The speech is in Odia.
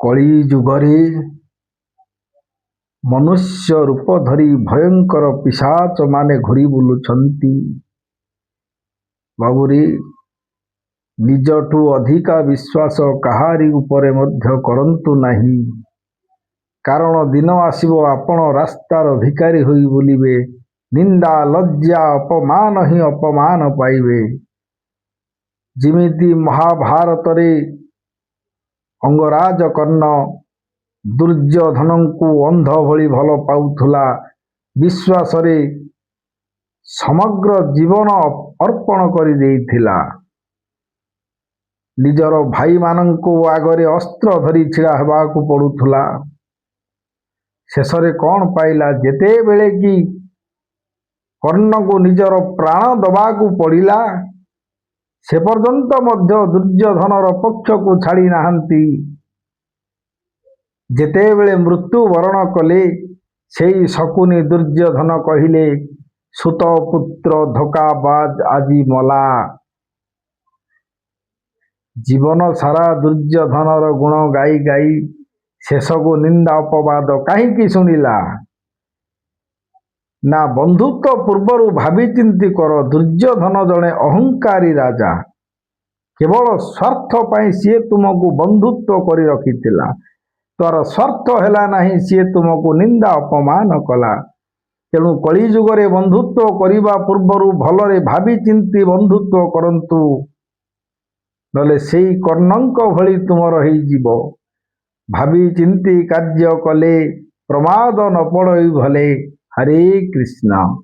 କଳି ଯୁଗରେ ମନୁଷ୍ୟ ରୂପ ଧରି ଭୟଙ୍କର ପିଶାଚ ମାନେ ଘୁରି ବୁଲୁଛନ୍ତି। ବାବୁରେ, ନିଜଠୁ ଅଧିକା ବିଶ୍ୱାସ କାହାରି ଉପରେ ମଧ୍ୟ କରନ୍ତୁ ନାହିଁ। କାରଣ ଦିନ ଆସିବ ଆପଣ ରାସ୍ତାର ଭିକାରୀ ହୋଇ ବୁଲିବେ, ନିନ୍ଦା ଲଜ୍ଜା ଅପମାନ ହିଁ ଅପମାନ ପାଇବେ। ଯେମିତି ମହାଭାରତରେ ଅଙ୍ଗରାଜ କର୍ଣ୍ଣ ଦୁର୍ଯ୍ୟୋଧନଙ୍କୁ ଅନ୍ଧ ଭଳି ଭଲ ପାଉଥିଲା, ବିଶ୍ୱାସରେ ସମଗ୍ର ଜୀବନ ଅର୍ପଣ କରିଦେଇଥିଲା। ନିଜର ଭାଇମାନଙ୍କୁ ଆଗରେ ଅସ୍ତ୍ର ଧରି ଛିଡ଼ା ହେବାକୁ ପଡୁଥିଲା। ଶେଷରେ କ'ଣ ପାଇଲା? ଯେତେବେଳେ କି କର୍ଣ୍ଣକୁ ନିଜର ପ୍ରାଣ ଦେବାକୁ ପଡ଼ିଲା, ସେ ପର୍ଯ୍ୟନ୍ତ ମଧ୍ୟ ଦୁର୍ଯ୍ୟୋଧନର ପକ୍ଷକୁ ଛାଡ଼ି ନାହାନ୍ତି। ଯେତେବେଳେ ମୃତ୍ୟୁବରଣ କଲେ, ସେଇ ଶକୁନି ଦୁର୍ଯ୍ୟୋଧନ କହିଲେ, ସୁତପୁତ୍ର ଧୋକାବାଜ ଆଜି ମଲା। ଜୀବନ ସାରା ଦୁର୍ଯ୍ୟୋଧନର ଗୁଣ ଗାଇ ଗାଇ ଶେଷକୁ ନିନ୍ଦା ଅପବାଦ କାହିଁକି ଶୁଣିଲା? ନା, ବନ୍ଧୁତ୍ୱ ପୂର୍ବରୁ ଭାବିଚିନ୍ତି କର। ଦୁର୍ଯ୍ୟୋଧନ ଜଣେ ଅହଙ୍କାରୀ ରାଜା। କେବଳ ସ୍ୱାର୍ଥ ପାଇଁ ସିଏ ତୁମକୁ ବନ୍ଧୁତ୍ୱ କରି ରଖିଥିଲା। ତୋର ସ୍ୱାର୍ଥ ହେଲା ନାହିଁ, ସିଏ ତୁମକୁ ନିନ୍ଦା ଅପମାନ କଲା। ତେଣୁ କଳିଯୁଗରେ ବନ୍ଧୁତ୍ୱ କରିବା ପୂର୍ବରୁ ଭଲରେ ଭାବିଚିନ୍ତି ବନ୍ଧୁତ୍ୱ କରନ୍ତୁ, ନହେଲେ ସେଇ କର୍ଣ୍ଣଙ୍କ ଭଳି ତୁମର ହେଇଯିବ। ଭାବିଚିନ୍ତି କାର୍ଯ୍ୟ କଲେ ପ୍ରମାଦ ନ ପଡ଼ଇ ଭଲେ। ହରେ କୃଷ୍ଣ।